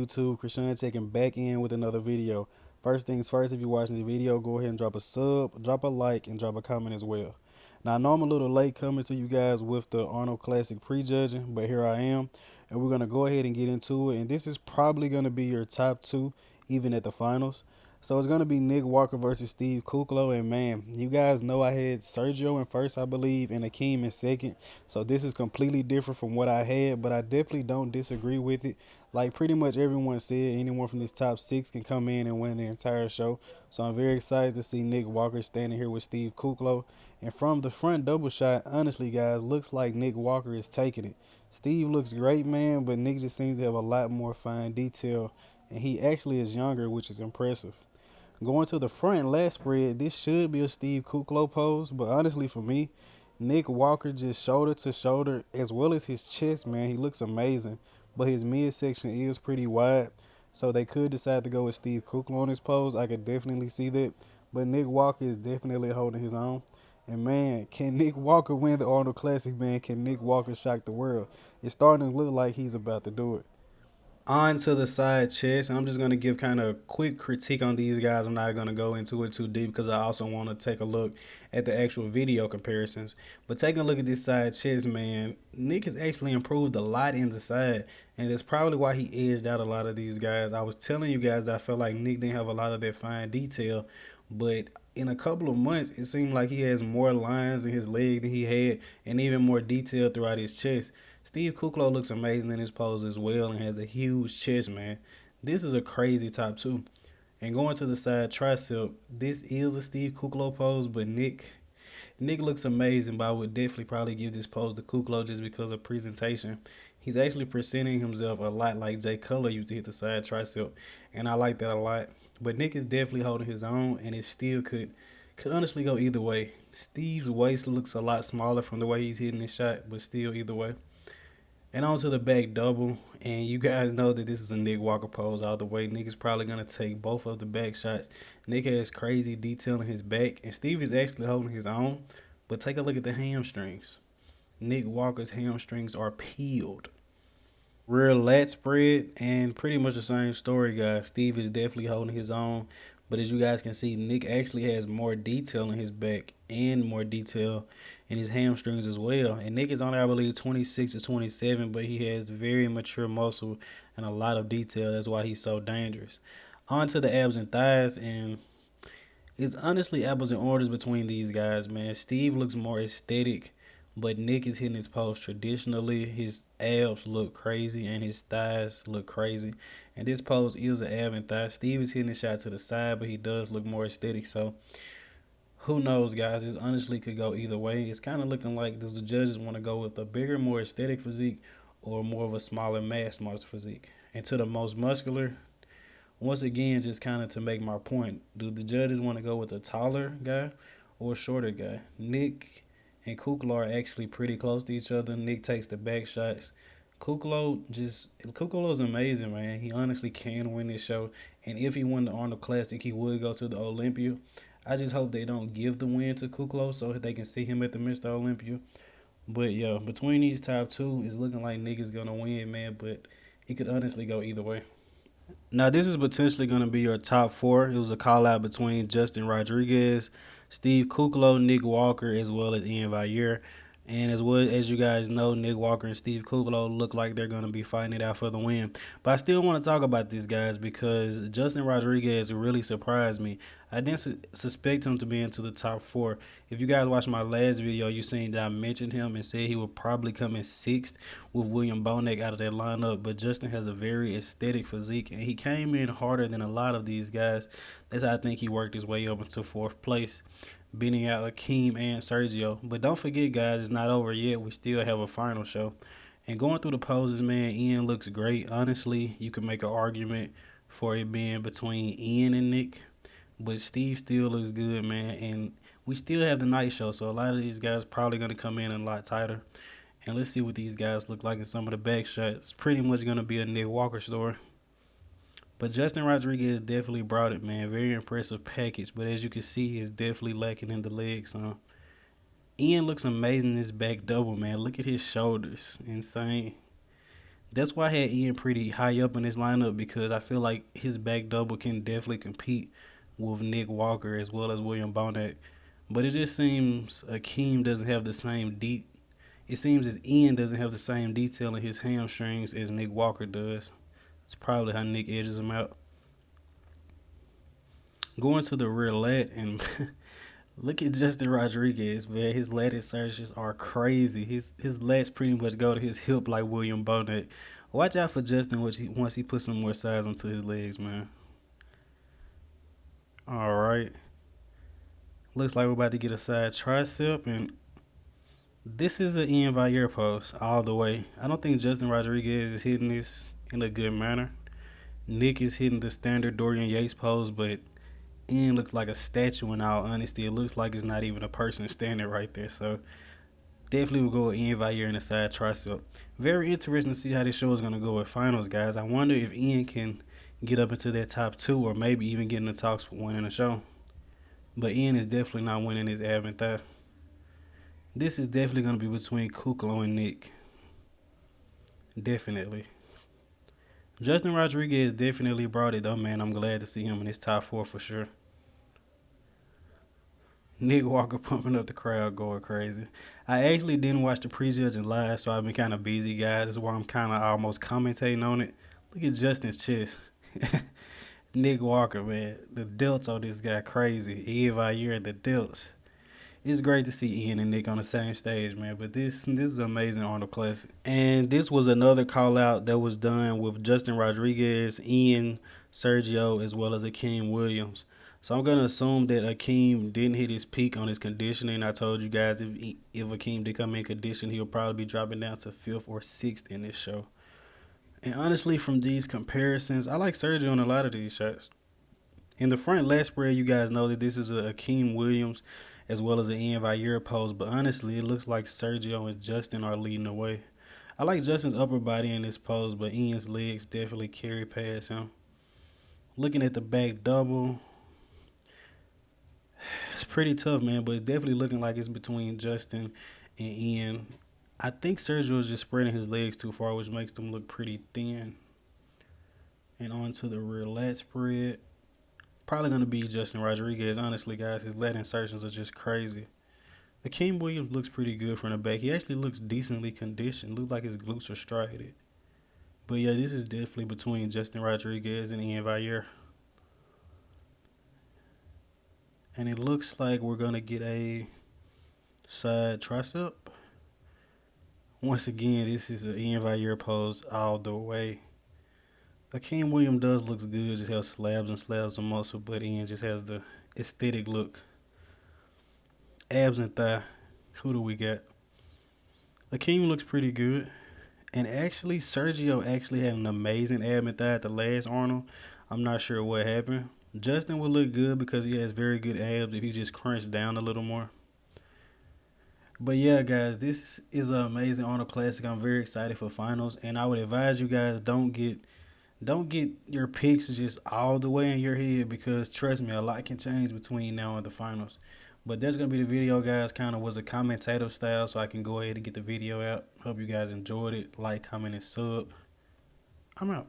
YouTube? Krishan checking back in with another video. First things first, if you're watching the video, go ahead and drop a sub, drop a like, and drop a comment as well. Now, I know I'm a little late coming to you guys with the Arnold Classic prejudging, but here I am, and we're going to go ahead and get into it. And this is probably going to be your top two, even at the finals. So it's going to be Nickwalker versus Steve Kuclo. And man, you guys know I had Sergio in first, I believe, and Akeem in second. So this is completely different from what I had, but I definitely don't disagree with it. Like pretty much everyone said, anyone from this top six can come in and win the entire show. So I'm very excited to see Nickwalker standing here with Steve Kuclo. And from the front double shot, honestly, guys, looks like Nickwalker is taking it. Steve looks great, man, but Nick just seems to have a lot more fine detail. And he actually is younger, which is impressive. Going to the front last spread, this should be a Steve Kuclo pose, but honestly for me, Nickwalker just shoulder to shoulder as well as his chest, man, he looks amazing. But his midsection is pretty wide, so they could decide to go with Steve Kuclo on his pose. I could definitely see that, but Nickwalker is definitely holding his own. And man, can Nickwalker win the Arnold Classic, man? Can Nickwalker shock the world? It's starting to look like he's about to do it. On to the side chest, and I'm just going to give kind of a quick critique on these guys. I'm not going to go into it too deep because I also want to take a look at the actual video comparisons. But taking a look at this side chest, man, Nick has actually improved a lot in the side, and that's probably why he edged out a lot of these guys. I was telling you guys that I felt like Nick didn't have a lot of that fine detail, but in a couple of months, it seemed like he has more lines in his leg than he had, and even more detail throughout his chest. Steve Kuclo looks amazing in his pose as well and has a huge chest, man. This is a crazy top two. And going to the side tricep, this is a Steve Kuclo pose, but Nick looks amazing, but I would definitely probably give this pose to Kuclo just because of presentation. He's actually presenting himself a lot like Jay Cutler used to hit the side tricep, and I like that a lot. But Nick is definitely holding his own, and it still could honestly go either way. Steve's waist looks a lot smaller from the way he's hitting his shot, but still either way. And on to the back double. And you guys know that this is a Nickwalker pose all the way. Nick is probably going to take both of the back shots. Nick has crazy detail in his back. And Steve is actually holding his own. But take a look at the hamstrings. Nickwalker's hamstrings are peeled. Rear lat spread. And pretty much the same story, guys. Steve is definitely holding his own. But as you guys can see, Nick actually has more detail in his back and more detail in his hamstrings as well. And Nick is only, I believe, 26 or 27, but he has very mature muscle and a lot of detail. That's why he's so dangerous. On to the abs and thighs, and it's honestly apples and oranges between these guys, man. Steve looks more aesthetic, but Nick is hitting his pose traditionally. His abs look crazy and his thighs look crazy. And this pose is an ab and thigh. Steve is hitting the shot to the side, but he does look more aesthetic. So who knows, guys? This honestly could go either way. It's kind of looking like does the judges want to go with a bigger, more aesthetic physique or more of a smaller mass muscle physique? And to the most muscular, once again, just kind of to make my point, do the judges want to go with a taller guy or a shorter guy? Nick and Kuclo are actually pretty close to each other. Nick takes the back shots. Kuclo is amazing, man. He honestly can win this show. And if he won the Arnold Classic, he would go to the Olympia. I just hope they don't give the win to Kuclo so that they can see him at the Mr. Olympia. But yeah, between these top two, it's looking like Nick is gonna win, man. But it could honestly go either way. Now, this is potentially going to be your top four. It was a call out between Justin Rodriguez, Steve Kuclo, Nickwalker, as well as Iainvalliere. And as well as you guys know, Nickwalker and Steve Kuclo look like they're going to be fighting it out for the win. But I still want to talk about these guys because Justin Rodriguez really surprised me. I didn't suspect him to be into the top four. If you guys watched my last video, you seen that I mentioned him and said he would probably come in sixth with William Bonek out of that lineup. But Justin has a very aesthetic physique, and he came in harder than a lot of these guys. That's how I think he worked his way up into fourth place, beating out Akeem and Sergio. But don't forget, guys, it's not over yet. We still have a final show. And going through the poses, man, Ian looks great. Honestly, you can make an argument for it being between Ian and Nick. But Steve still looks good, man. And we still have the night show, so a lot of these guys probably going to come in a lot tighter. And let's see what these guys look like in some of the back shots. It's pretty much going to be a Nickwalker story. But Justin Rodriguez definitely brought it, man. Very impressive package. But as you can see, he's definitely lacking in the legs. Ian looks amazing in this back double, man. Look at his shoulders. Insane. That's why I had Ian pretty high up in this lineup because I feel like his back double can definitely compete with Nick Walker as well as William Bonac. But it just seems Akeem doesn't have the same deep. It seems as Ian doesn't have the same detail in his hamstrings as Nick Walker does. It's probably how Nick edges him out. Going to the rear lat and look at Justin Rodriguez, man. His lat insertions are crazy. His lats pretty much go to his hip like William Bonac. Watch out for Justin once he puts some more size onto his legs, man. All right. Looks like we're about to get a side tricep, and this is an iainvalliere pose all the way. I don't think Justin Rodriguez is hitting this in a good manner. Nick is hitting the standard Dorian Yates pose, but Ian looks like a statue in all honesty. It looks like it's not even a person standing right there. So definitely will go with Iainvalliere in the side tricep. Very interesting to see how this show is going to go with finals, guys. I wonder if Ian can get up into that top 2 or maybe even get in the talks for winning the show. But Ian is definitely not winning his ab and thigh. This is definitely going to be between Kuclo and Nick. Definitely. Justin Rodriguez definitely brought it though, man. I'm glad to see him in his top 4 for sure. Nick Walker pumping up the crowd, going crazy. I actually didn't watch the Prejudging live, so I've been kind of busy, guys. This is why I'm kind of almost commentating on it. Look at Justin's chest. Nick Walker, man. The delts on this guy crazy. Iainvalliere, the delts. It's great to see Ian and Nick on the same stage, man. But this is amazing Arnold Classic. And this was another call out that was done with Justin Rodriguez, Ian, Sergio, as well as Akeem Williams. So I'm going to assume that Akeem didn't hit his peak on his conditioning. I told you guys if Akeem did come in condition, he'll probably be dropping down to 5th or 6th in this show. And honestly, from these comparisons, I like Sergio on a lot of these shots. In the front lat spread, you guys know that this is a Akeem Williams as well as an Iainvalliere pose. But honestly, it looks like Sergio and Justin are leading the way. I like Justin's upper body in this pose, but Ian's legs definitely carry past him. Looking at the back double, it's pretty tough, man, but it's definitely looking like it's between Justin and Ian. I think Sergio is just spreading his legs too far, which makes them look pretty thin. And onto the rear lat spread. Probably going to be Justin Rodriguez, honestly, guys. His lat insertions are just crazy. Akeem Williams looks pretty good from the back. He actually looks decently conditioned. Looks like his glutes are striated. But yeah, this is definitely between Justin Rodriguez and Iainvalliere. And it looks like we're going to get a side tricep. Once again, this is an Iainvalliere pose all the way. Akeem Williams does look good, just has slabs and slabs of muscle, but Ian just has the aesthetic look. Abs and thigh. Who do we got? Akeem looks pretty good. And actually, Sergio actually had an amazing ab and thigh at the last Arnold. I'm not sure what happened. Justin would look good because he has very good abs if he just crunched down a little more. But yeah, guys, this is an amazing Arnold Classic. I'm very excited for finals, and I would advise you guys don't get your picks just all the way in your head because trust me, a lot can change between now and the finals. But that's going to be the video, guys. Kind of was a commentative style, so I can go ahead and get the video out. Hope you guys enjoyed it. Like, comment, and sub. I'm out.